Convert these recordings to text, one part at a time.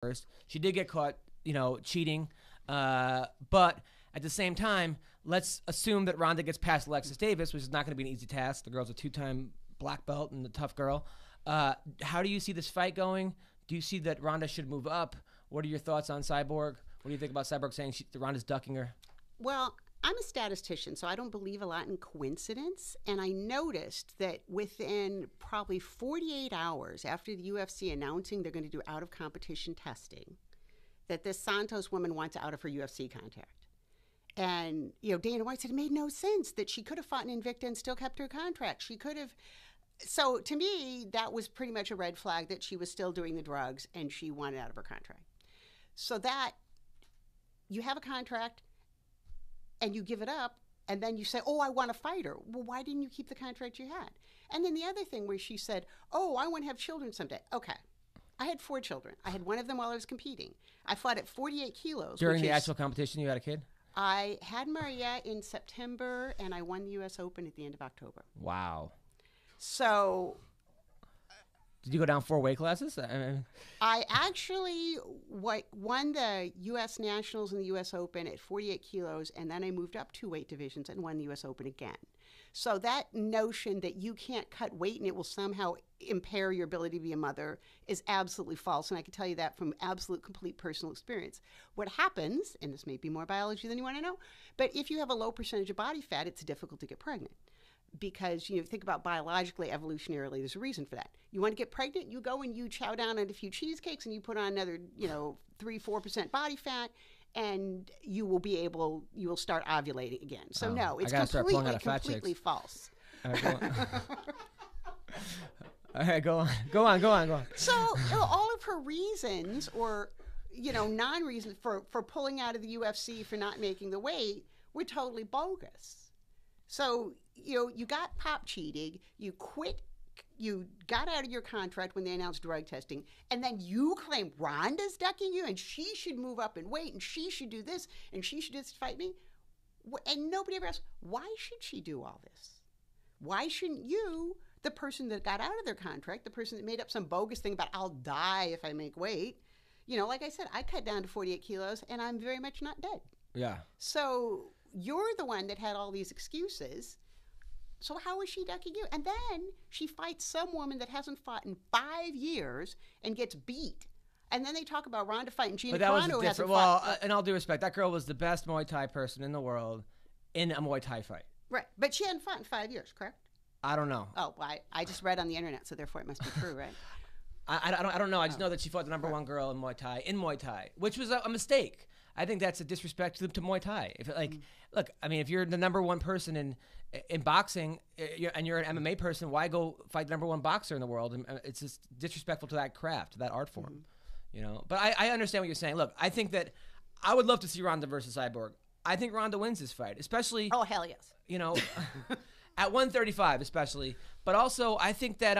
first. She did get caught, cheating. But at the same time, let's assume that Ronda gets past Alexis Davis, which is not going to be an easy task. The girl's a 2-time black belt and a tough girl. How do you see this fight going? Do you see that Ronda should move up? What are your thoughts on Cyborg? What do you think about Cyborg saying Ronda's ducking her? Well, I'm a statistician, so I don't believe a lot in coincidence. And I noticed that within probably 48 hours after the UFC announcing they're going to do out-of-competition testing, that this Santos woman wants out of her UFC contract. And, Dana White said it made no sense that she could have fought in Invicta and still kept her contract. She could have. So to me, that was pretty much a red flag that she was still doing the drugs and she wanted out of her contract. So that you have a contract and you give it up and then you say, oh, I want to fight her. Well, why didn't you keep the contract you had? And then the other thing where she said, oh, I want to have children someday. Okay. I had 4 children. I had one of them while I was competing. I fought at 48 kilos. During the actual competition, you had a kid? I had Maria in September, and I won the U.S. Open at the end of October. Wow. So... Did you go down 4 weight classes? I actually won the U.S. Nationals and the U.S. Open at 48 kilos, and then I moved up 2 weight divisions and won the U.S. Open again. So that notion that you can't cut weight and it will somehow impair your ability to be a mother is absolutely false, and I can tell you that from absolute, complete personal experience. What happens, and this may be more biology than you want to know, but if you have a low percentage of body fat, it's difficult to get pregnant. Because think about biologically, evolutionarily, there's a reason for that. You want to get pregnant, you go and you chow down on a few cheesecakes and you put on another, 3-4% body fat, and you will start ovulating again. So no, it's completely false. All right, go on. All right, go on. So all of her reasons or, non-reasons for pulling out of the UFC for not making the weight were totally bogus. So, you got pop cheating, you quit, you got out of your contract when they announced drug testing, and then you claim Ronda's ducking you and she should move up in weight and she should do this and she should just fight me. And nobody ever asked, why should she do all this? Why shouldn't you, the person that got out of their contract, the person that made up some bogus thing about I'll die if I make weight, like I said, I cut down to 48 kilos and I'm very much not dead. Yeah. So you're the one that had all these excuses. So how is she ducking you? And then she fights some woman that hasn't fought in 5 years and gets beat. And then they talk about Ronda fighting Gina Carano who hasn't fought. Well, in all due respect, that girl was the best Muay Thai person in the world in a Muay Thai fight. Right. But she hadn't fought in 5 years, correct? I don't know. Oh, well, I just read on the internet, so therefore it must be true, right? I don't know. I just know that she fought the number 1 girl in Muay Thai, which was a mistake. I think that's a disrespect to Muay Thai. Look, I mean, if you're the number 1 person in boxing and you're an MMA person, why go fight the number 1 boxer in the world? And it's just disrespectful to that craft, to that art form, But I understand what you're saying. Look, I think that I would love to see Ronda versus Cyborg. I think Ronda wins this fight, especially. Oh, hell yes. At 135, especially. But also, I think that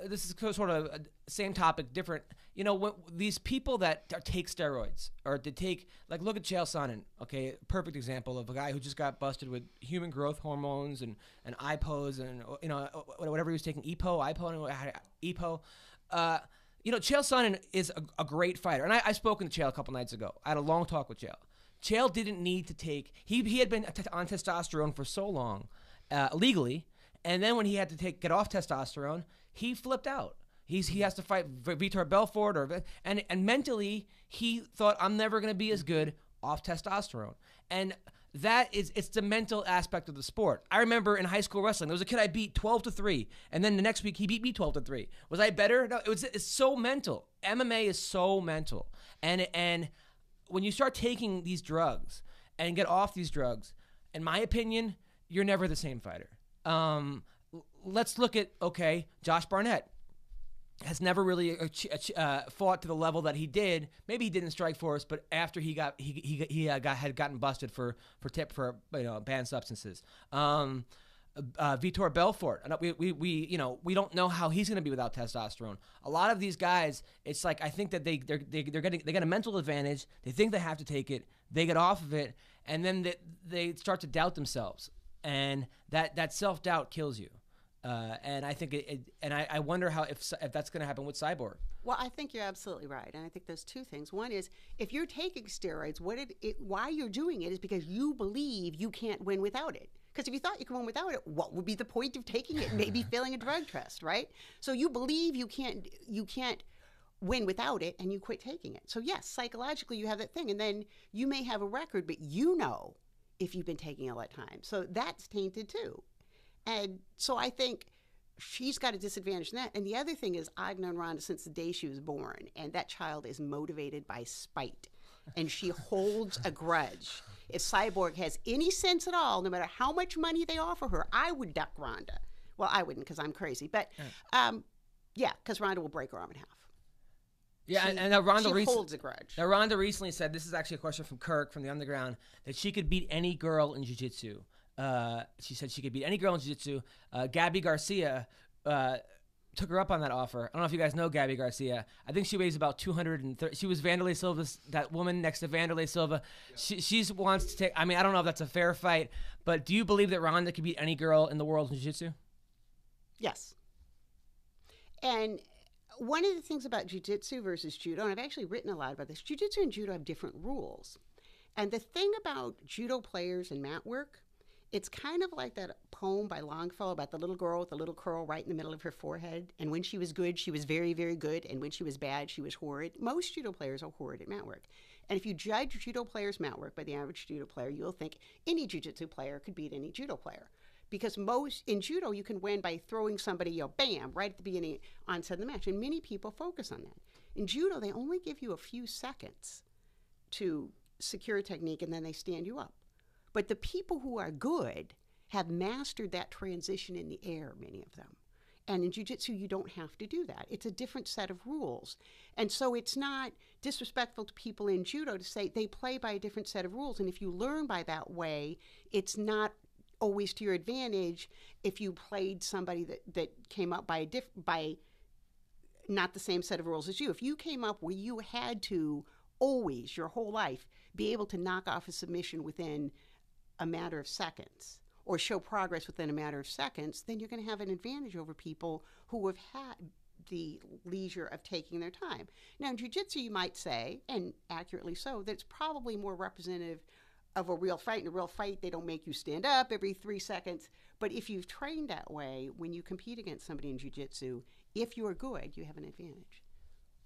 this is sort of same topic, different. When these people that take steroids or to take, look at Chael Sonnen, okay, perfect example of a guy who just got busted with human growth hormones and IPOs and whatever he was taking, EPO. Chael Sonnen is a great fighter, and I've spoken to Chael a couple nights ago. I had a long talk with Chael. Chael didn't need to take. He had been on testosterone for so long, legally, and then when he had to get off testosterone, he flipped out. He has to fight Vitor Belfort and mentally he thought, I'm never going to be as good off testosterone. And it's the mental aspect of the sport. I remember in high school wrestling, there was a kid I beat 12-3, and then the next week he beat me 12-3. Was I better? No, it's so mental. MMA is so mental. And when you start taking these drugs and get off these drugs, in my opinion, you're never the same fighter. Let's look at, Josh Barnett has never really fought to the level that he did. Maybe he did in Strikeforce, but after he had gotten busted for banned substances. Vitor Belfort, we don't know how he's going to be without testosterone. A lot of these guys, it's like I think that they get a mental advantage. They think they have to take it. They get off of it, and then they start to doubt themselves, and that self-doubt kills you. And I think I wonder how if that's going to happen with Cyborg. Well, I think you're absolutely right, and I think there's two things. One is if you're taking steroids, why you're doing it is because you believe you can't win without it. Because if you thought you could win without it, what would be the point of taking it? Maybe failing a drug test, right? So you believe you can't win without it, and you quit taking it. So yes, psychologically you have that thing, and then you may have a record, but you know if you've been taking it all that time. So that's tainted too. And so I think she's got a disadvantage in that. And the other thing is I've known Ronda since the day she was born, and that child is motivated by spite, and she holds a grudge. If Cyborg has any sense at all, no matter how much money they offer her, I would duck Ronda. Well, I wouldn't because I'm crazy, but yeah, because Ronda will break her arm in half. Yeah, and Ronda holds a grudge. Now, Ronda recently said, this is actually a question from Kirk from the Underground, that she could beat any girl in jiu-jitsu. She said she could beat any girl in jiu-jitsu. Gabby Garcia took her up on that offer. I don't know if you guys know Gabby Garcia. I think she weighs about 230. She was Vanderlei Silva's, that woman next to Vanderlei Silva. Yeah. She wants to take, I mean, I don't know if that's a fair fight, but do you believe that Ronda could beat any girl in the world in jiu-jitsu? Yes. And one of the things about jiu-jitsu versus judo, and I've actually written a lot about this, jiu-jitsu and judo have different rules. And the thing about judo players and mat work, it's kind of like that poem by Longfellow about the little girl with the little curl right in the middle of her forehead. And when she was good, she was very, very good. And when she was bad, she was horrid. Most judo players are horrid at mat work. And if you judge judo players' mat work by the average judo player, you'll think any jiu-jitsu player could beat any judo player. Because in judo, you can win by throwing somebody, bam, right at the beginning, onset of the match. And many people focus on that. In judo, they only give you a few seconds to secure a technique, and then they stand you up. But the people who are good have mastered that transition in the air, many of them. And in jiu-jitsu, you don't have to do that. It's a different set of rules. And so it's not disrespectful to people in judo to say they play by a different set of rules. And if you learn by that way, it's not always to your advantage if you played somebody that came up by not the same set of rules as you. If you came up where you had to always, your whole life, be able to knock off a submission within a matter of seconds or show progress within a matter of seconds, then you're going to have an advantage over people who have had the leisure of taking their time. Now, in jiu-jitsu, you might say, and accurately so, that it's probably more representative of a real fight. In a real fight, they don't make you stand up every 3 seconds. But if you've trained that way, when you compete against somebody in jiu-jitsu, if you are good, you have an advantage.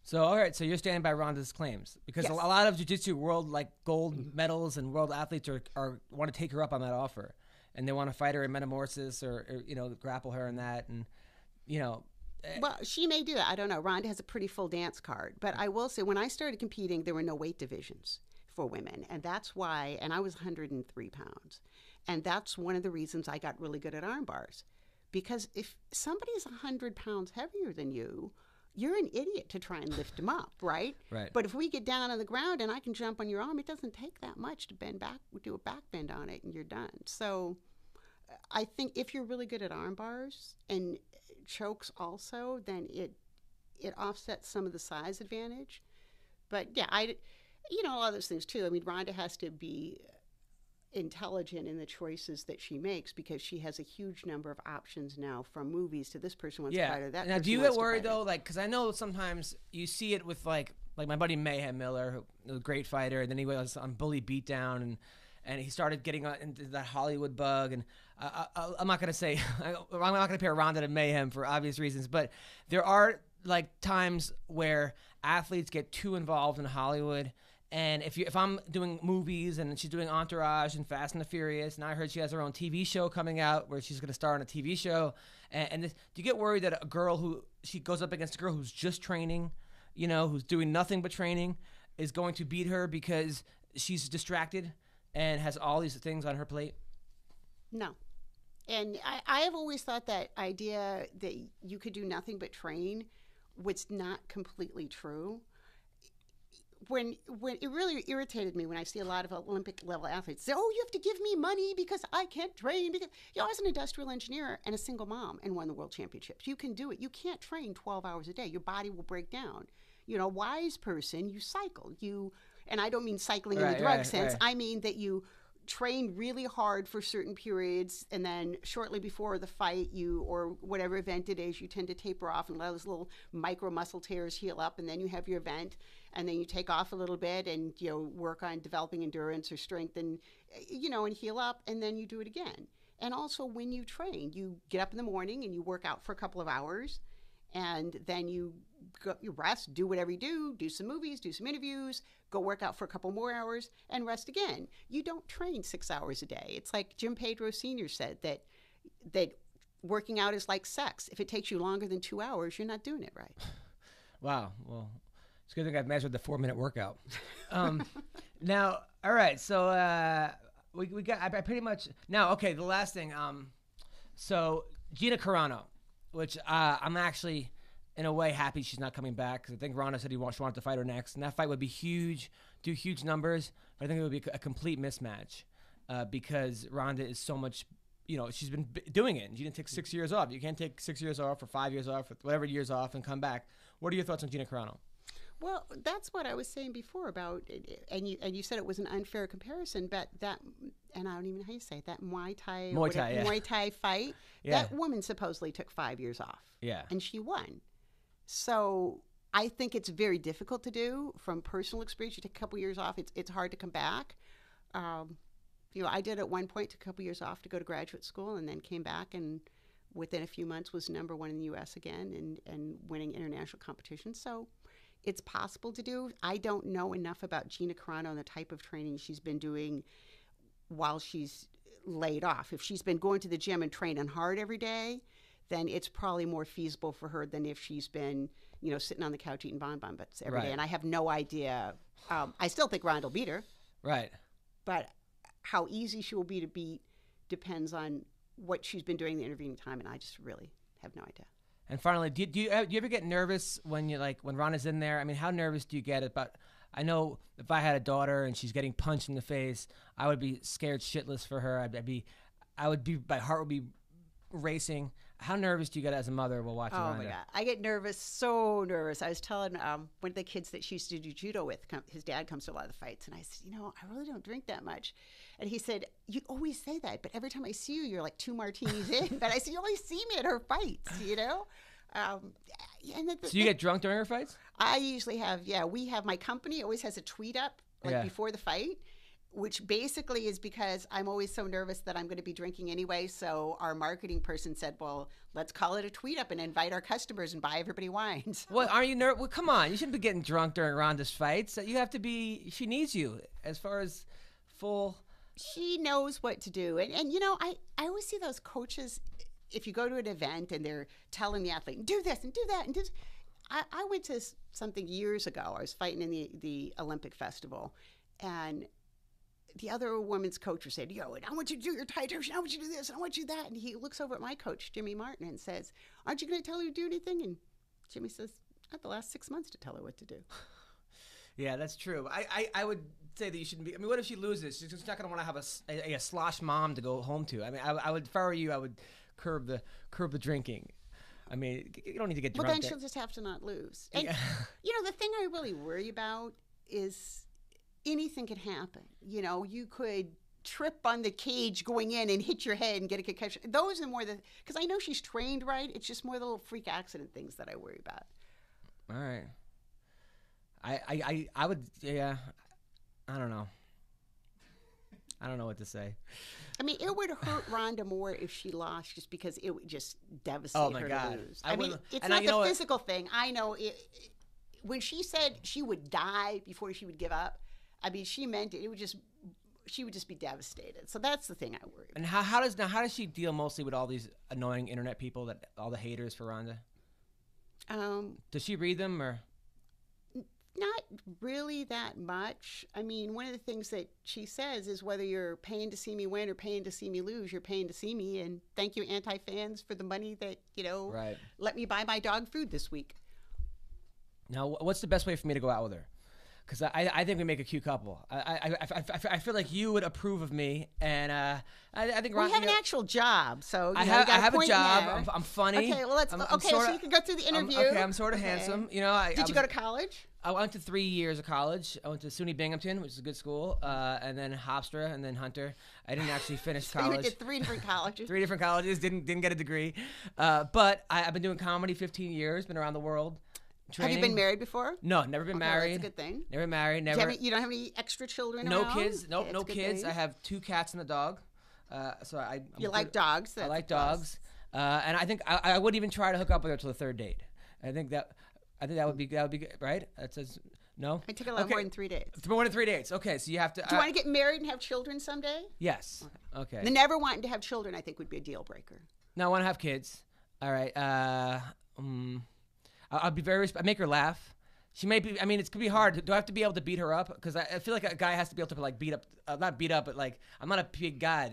So, all right, so you're standing by Ronda's claims because yes. a lot of jiu-jitsu world gold medals and world athletes want to take her up on that offer, and they want to fight her in metamorphosis or grapple her in that, and Well, she may do that. I don't know. Ronda has a pretty full dance card, but I will say when I started competing, there were no weight divisions for women, and that's why. And I was 103 pounds, and that's one of the reasons I got really good at arm bars, because if somebody is 100 pounds heavier than you, you're an idiot to try and lift them up, right? Right. But if we get down on the ground and I can jump on your arm, it doesn't take that much to bend back, do a back bend on it, and you're done. So I think if you're really good at arm bars and chokes also, then it offsets some of the size advantage. But yeah, a lot of those things too. I mean, Ronda has to be intelligent in the choices that she makes because she has a huge number of options now, from movies to this person wants to fight her, that now, person do you wants get to worried fight her. though? Because I know sometimes you see it with like my buddy Mayhem Miller, who, a great fighter, and then he was on Bully Beatdown, and he started getting into that Hollywood bug. And I'm not gonna say I'm not gonna compare Ronda to Mayhem for obvious reasons, but there are times where athletes get too involved in Hollywood. And if I'm doing movies and she's doing Entourage and Fast and the Furious, and I heard she has her own TV show coming out where she's going to star on a TV show, do you get worried that she goes up against a girl who's just training, who's doing nothing but training, is going to beat her because she's distracted and has all these things on her plate? No. And I have always thought that idea that you could do nothing but train was not completely true. When it really irritated me when I see a lot of Olympic level athletes say, "Oh, you have to give me money because I can't train." Because I was an industrial engineer and a single mom and won the world championships. You can do it. You can't train 12 hours a day. Your body will break down. A wise person, you cycle. And I don't mean cycling in the drug sense. Right. I mean that you train really hard for certain periods, and then shortly before the fight, or whatever event it is, you tend to taper off and let those little micro muscle tears heal up, and then you have your event, and then you take off a little bit and work on developing endurance or strength, and and heal up, and then you do it again. And also when you train, you get up in the morning and you work out for a couple of hours, and then you rest, do whatever you do some movies, do some interviews, go work out for a couple more hours, and rest again. You don't train 6 hours a day. It's like Jim Pedro Sr. said, that working out is like sex. If it takes you longer than 2 hours, you're not doing it right. Wow. Well, it's a good thing I've measured the 4-minute workout. Now, all right. So we got, I pretty much, now, okay, the last thing. So Gina Carano, which I'm actually, in a way, happy she's not coming back, because I think Ronda said she wanted to fight her next, and that fight would be huge, do huge numbers, but I think it would be a complete mismatch, because Ronda is so much, she's been doing it, and she didn't take 6 years off. You can't take 6 years off or 5 years off or whatever years off and come back. What are your thoughts on Gina Carano? Well, that's what I was saying before about, and you said it was an unfair comparison, but that, and I don't even know how you say it, that Muay Thai fight, that woman supposedly took 5 years off. Yeah. And she won. So I think it's very difficult to do from personal experience. You take a couple years off, it's hard to come back. I did at one point, took a couple years off to go to graduate school, and then came back, and within a few months was #1 in the U.S. again, and winning international competitions. So it's possible to do. I don't know enough about Gina Carano and the type of training she's been doing while she's laid off. If she's been going to the gym and training hard every day, then it's probably more feasible for her than if she's been, sitting on the couch eating bonbons every day. And I have no idea. I still think Ronda will beat her. Right. But how easy she will be to beat depends on what she's been doing the intervening time, and I just really have no idea. And finally, do you ever get nervous when when Ronda's in there? I mean, how nervous do you get about? I know if I had a daughter and she's getting punched in the face, I would be scared shitless for her. My heart would be racing. How nervous do you get as a mother while watching Ronda? Oh my God, I get nervous, so nervous. I was telling one of the kids that she used to do judo with, his dad comes to a lot of the fights, and I said, I really don't drink that much. And he said, you always say that, but every time I see you, you're like 2 martinis in. But I said, you always see me at her fights, So you get drunk during her fights? I usually have, my company always has a tweet up before the fight, which basically is because I'm always so nervous that I'm going to be drinking anyway. So our marketing person said, well, let's call it a tweet up and invite our customers and buy everybody wines. Well, are you nervous? Well, come on. You shouldn't be getting drunk during Ronda's fights. You have to be, she needs you as far as full. She knows what to do. And I always see those coaches, if you go to an event and they're telling the athlete, do this and do that. And I went to something years ago. I was fighting in the Olympic festival. And the other women's coach was saying, I want you to do your titration. I want you to do this. And I want you to that. And he looks over at my coach, Jimmy Martin, and says, aren't you going to tell her to do anything? And Jimmy says, I had the last 6 months to tell her what to do. Yeah, that's true. I would say that you shouldn't be. I mean, what if she loses? She's just not going to want to have a slosh mom to go home to. I mean, I would, if I were you, I would curb the drinking. I mean, you don't need to get drunk. Well, then she'll just have to not lose. And, the thing I really worry about is anything can happen. You could trip on the cage going in and hit your head and get a concussion. Those are more because I know she's trained right. It's just more the little freak accident things that I worry about. All right. I would, I don't know. I don't know what to say. I mean, it would hurt Ronda more if she lost, just because it would just devastate her to lose. I mean, it's not the physical thing. I know it. When she said she would die before she would give up, I mean, she meant it. She would just be devastated. So that's the thing I worry about. And how does she deal mostly with all these annoying internet people, all the haters for Ronda? Does she read them or? Not really that much. I mean, one of the things that she says is whether you're paying to see me win or paying to see me lose, you're paying to see me. And thank you, anti-fans, for the money that, let me buy my dog food this week. Now, what's the best way for me to go out with her? Because I think we make a cute couple. I feel like you would approve of me, and I think we have an actual job, so I have a job. I'm funny. Okay, well so you can go through the interview. I'm sort of handsome. Did you go to college? I went to 3 years of college. I went to SUNY Binghamton, which is a good school, and then Hofstra, and then Hunter. I didn't actually finish So college. you did 3 different colleges. 3 different colleges. Didn't get a degree, but I've been doing comedy 15 years. Been around the world. Training. Have you been married before? No, never been married. That's a good thing. Never married. Never. You don't have any extra children No around? kids. Nope, That's no a good kids. thing. I have 2 cats and a dog. So You like dogs? I like dogs, and I think I wouldn't even try to hook up with her till the 3rd date. I think that would be good, right? It says no. I take a lot more than 3 dates. More than 3 dates. Okay, so you have to. Do you want to get married and have children someday? Yes. Okay. The never wanting to have children, I think, would be a deal breaker. No, I want to have kids. All right. I'll be very. I make her laugh. She may be. I mean, it's gonna be hard. Do I have to be able to beat her up? Because I feel like a guy has to be able to like beat up. Not beat up, but like I'm not a big guy.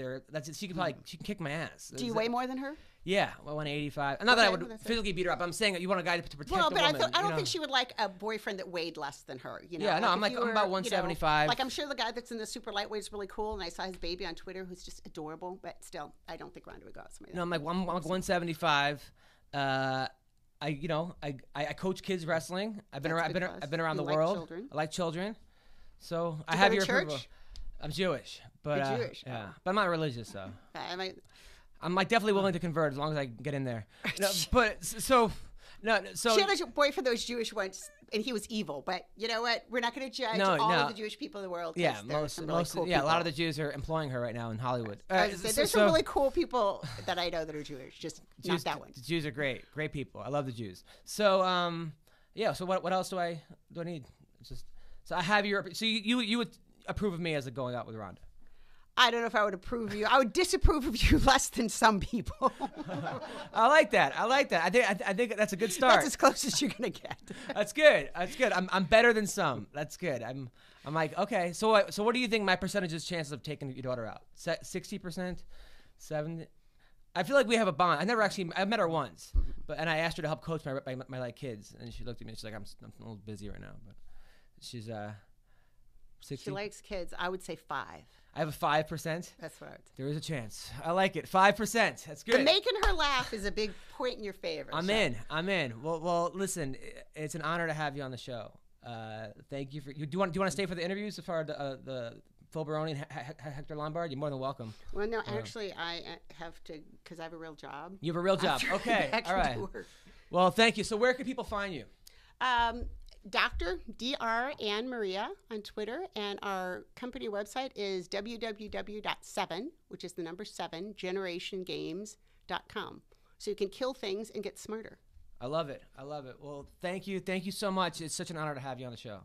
She can kick my ass. Do you weigh more than her? Yeah, 185. Not that I would that's physically beat her up. I'm saying that you want a guy to protect Well, the but woman. I don't think she would like a boyfriend that weighed less than her. You know? Yeah, no, Like I'm about 175. Like I'm sure the guy that's in the super lightweight is really cool, and I saw his baby on Twitter, who's just adorable. But still, I don't think Ronda would go out with somebody. No, I'm like 175. I coach kids wrestling. I've been around the world. Children. I like children. So I you have go to your church? approval. I'm Jewish, but You're Jewish, yeah, oh. but I'm not religious, so I'm like definitely willing to convert as long as I get in there. No, but so she had a boyfriend that was Jewish once, and he was evil. But you know what? We're not going to judge all of the Jewish people in the world. Yeah, most a people. lot of the Jews are employing her right now in Hollywood. There's some really cool people that I know that are Jewish, just not that one. The Jews are great people. I love the Jews. So yeah. So what else do I need? It's just so I have your. So you would approve of me as going out with Ronda? I don't know if I would approve of you. I would disapprove of you less than some people. I like that. I think that's a good start. That's as close as you're gonna get. That's good. I'm better than some. That's good. I'm like, okay. So what do you think my percentage's chances of taking your daughter out? 60%, 70%. I feel like we have a bond. I've met her once, and I asked her to help coach my like kids, and she looked at me. She's like, I'm a little busy right now, but she's 60. She likes kids. I would say 5. I have a 5%. That's what I would say. There is a chance. I like it. 5%. That's good. The making her laugh is a big point in your favor. I'm in. Well, listen, it's an honor to have you on the show. Thank you for. Do you want to stay for the interviews as far as the Phil Baroni and Hector Lombard? You're more than welcome. Well, no, actually, I have to because I have a real job. You have a real job. Okay. All right. Well, thank you. So where can people find you? Dr. Ann Maria on Twitter, and our company website is www.7, which is the number 7, generationgames.com. So you can kill things and get smarter. I love it. Well, thank you so much. It's such an honor to have you on the show.